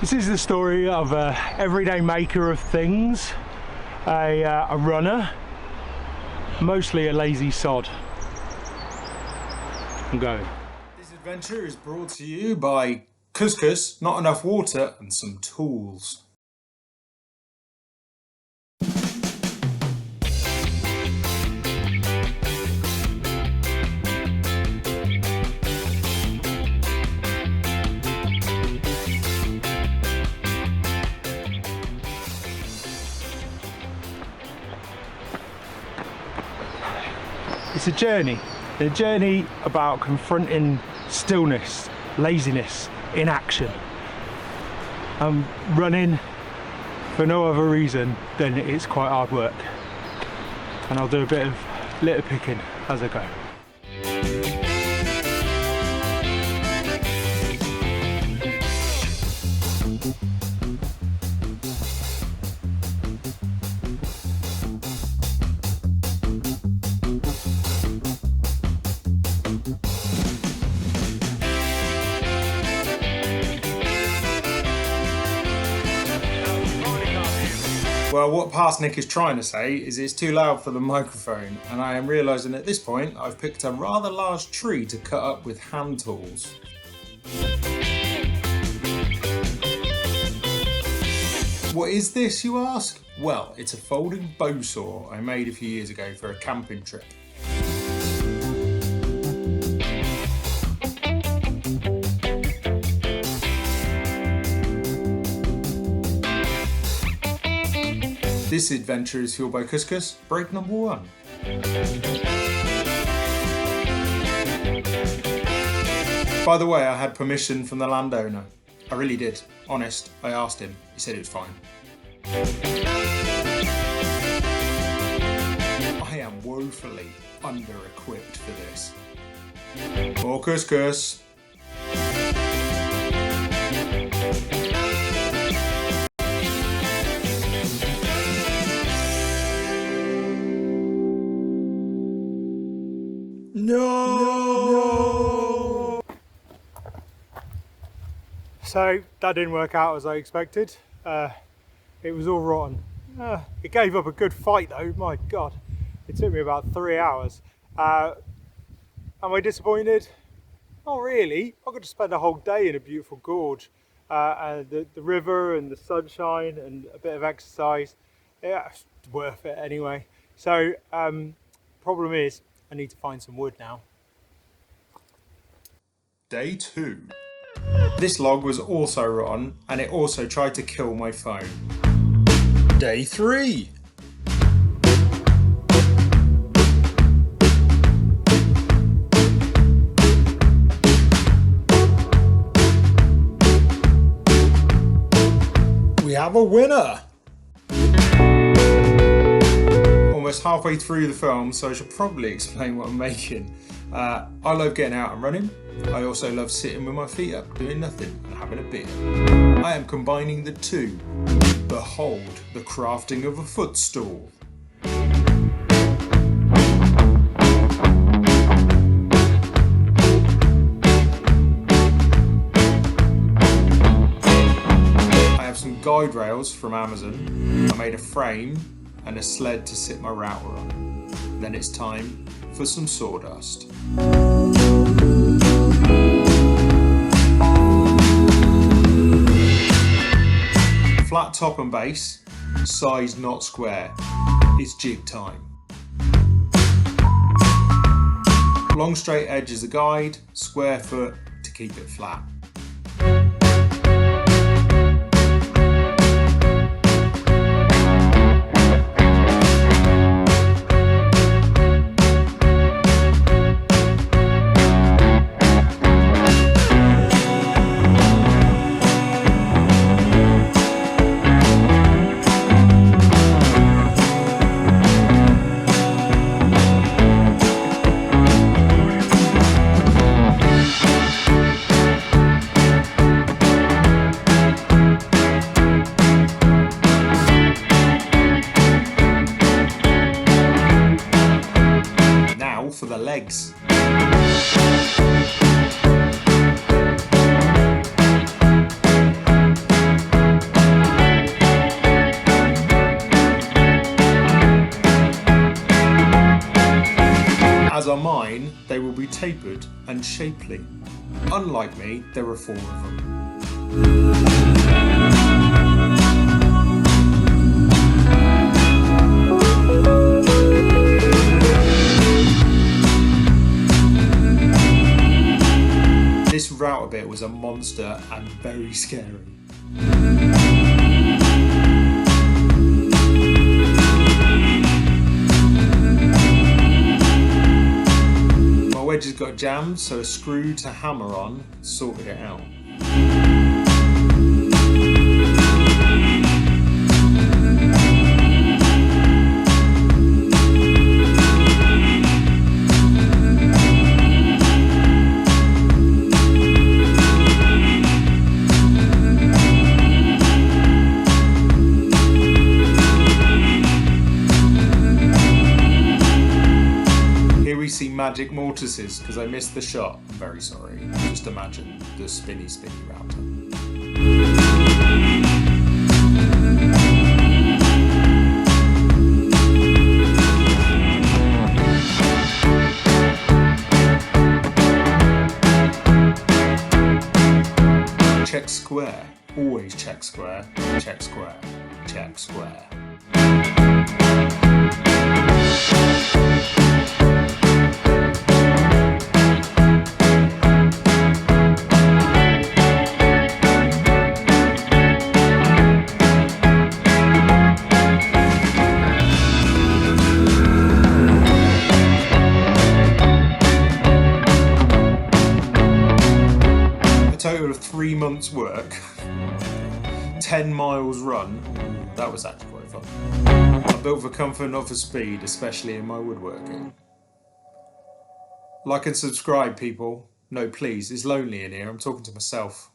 This is the story of an everyday maker of things, a runner, mostly a lazy sod. I'm going. This adventure is brought to you by couscous, not enough water, and some tools. It's a journey about confronting stillness, laziness, inaction. I'm running for no other reason than it's quite hard work, and I'll do a bit of litter picking as I go. Well, what Past Nick is trying to say is it's too loud for the microphone, and I am realising at this point I've picked a rather large tree to cut up with hand tools. What is this, you ask? Well, it's a folding bow saw I made a few years ago for a camping trip. This adventure is fueled by couscous, break number 1. By the way, I had permission from the landowner. I really did. Honest, I asked him. He said it was fine. I am woefully under-equipped for this. More couscous. No! So that didn't work out as I expected. It was all rotten. It gave up a good fight though, my God. It took me about 3 hours. Am I disappointed? Not really. I got to spend a whole day in a beautiful gorge. And the river and the sunshine and a bit of exercise. Yeah, it's worth it anyway. So, problem is, I need to find some wood now. Day 2. This log was also rotten, and it also tried to kill my phone. Day 3. We have a winner! Almost halfway through the film, so I should probably explain what I'm making. I love getting out and running. I also love sitting with my feet up, doing nothing and having a beer. I am combining the two. Behold the crafting of a footstool. I have some guide rails from Amazon. I made a frame and a sled to sit my router on. Then it's time for some sawdust. Flat top and base, size not square. It's jig time. Long straight edge is a guide, square foot to keep it flat. For the legs. As are mine, they will be tapered and shapely. Unlike me, there are 4 of them. This router bit was a monster and very scary. My wedges got jammed, so a screw to hammer on sorted it out. We see magic mortises because I missed the shot. I'm very sorry. Just imagine the spinny router. Check square. Always check square. Check square. Check square. Total of 3 months work, 10 miles run. That was actually quite fun. I'm built for comfort, not for speed, especially in my woodworking. Like and subscribe, people. No, please, it's lonely in here. I'm talking to myself.